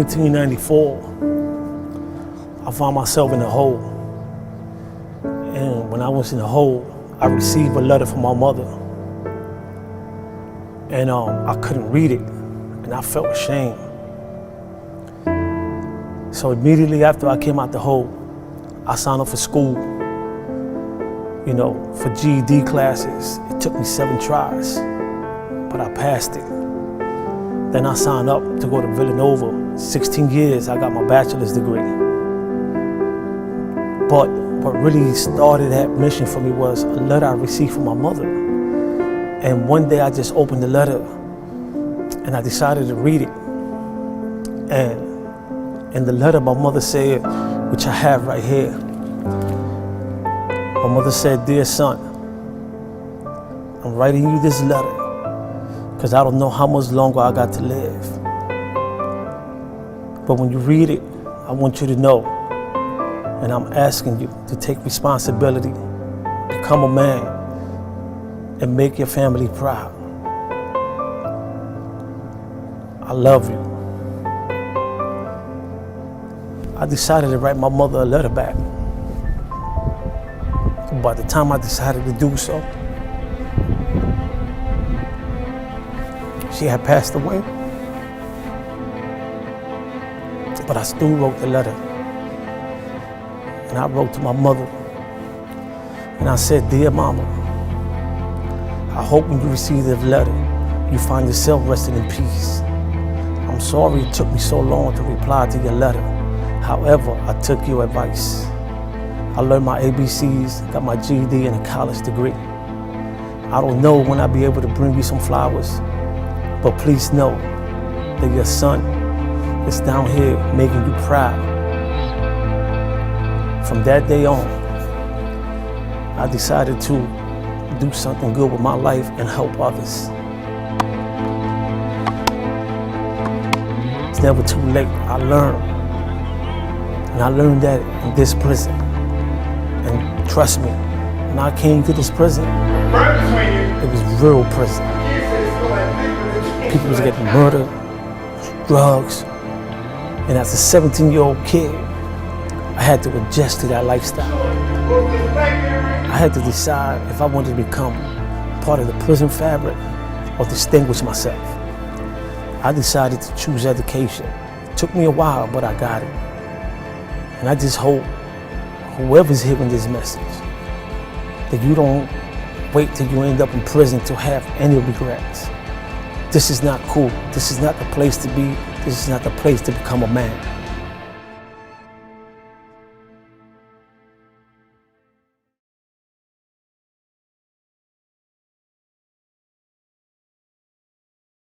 1994, I found myself in a hole. And when I was in the hole, I received a letter from my mother. And I couldn't read it, and I felt ashamed. So immediately after I came out the hole, I signed up for school, for GED classes. It took me 7 tries, but I passed it. Then I signed up to go to Villanova. 16 years, I got my bachelor's degree. But what really started that mission for me was a letter I received from my mother. And one day I just opened the letter and I decided to read it. And in the letter, my mother said, which I have right here, my mother said, "Dear son, I'm writing you this letter because I don't know how much longer I got to live. But when you read it, I want you to know, and I'm asking you to take responsibility, become a man, and make your family proud. I love you." I decided to write my mother a letter back. By the time I decided to do so, she had passed away. But I still wrote the letter. And I wrote to my mother. And I said, "Dear Mama, I hope when you receive this letter, you find yourself resting in peace. I'm sorry it took me so long to reply to your letter. However, I took your advice. I learned my ABCs, got my GED and a college degree. I don't know when I'll be able to bring you some flowers, but please know that your son is down here making you proud." From that day on, I decided to do something good with my life and help others. It's never too late. I learned. And I learned that in this prison. And trust me, when I came to this prison, it was real prison. People was getting murdered, drugs. And as a 17-year-old kid, I had to adjust to that lifestyle. I had to decide if I wanted to become part of the prison fabric or distinguish myself. I decided to choose education. It took me a while, but I got it. And I just hope whoever's hearing this message, that you don't wait till you end up in prison to have any regrets. This is not cool. This is not the place to be. This is not the place to become a man.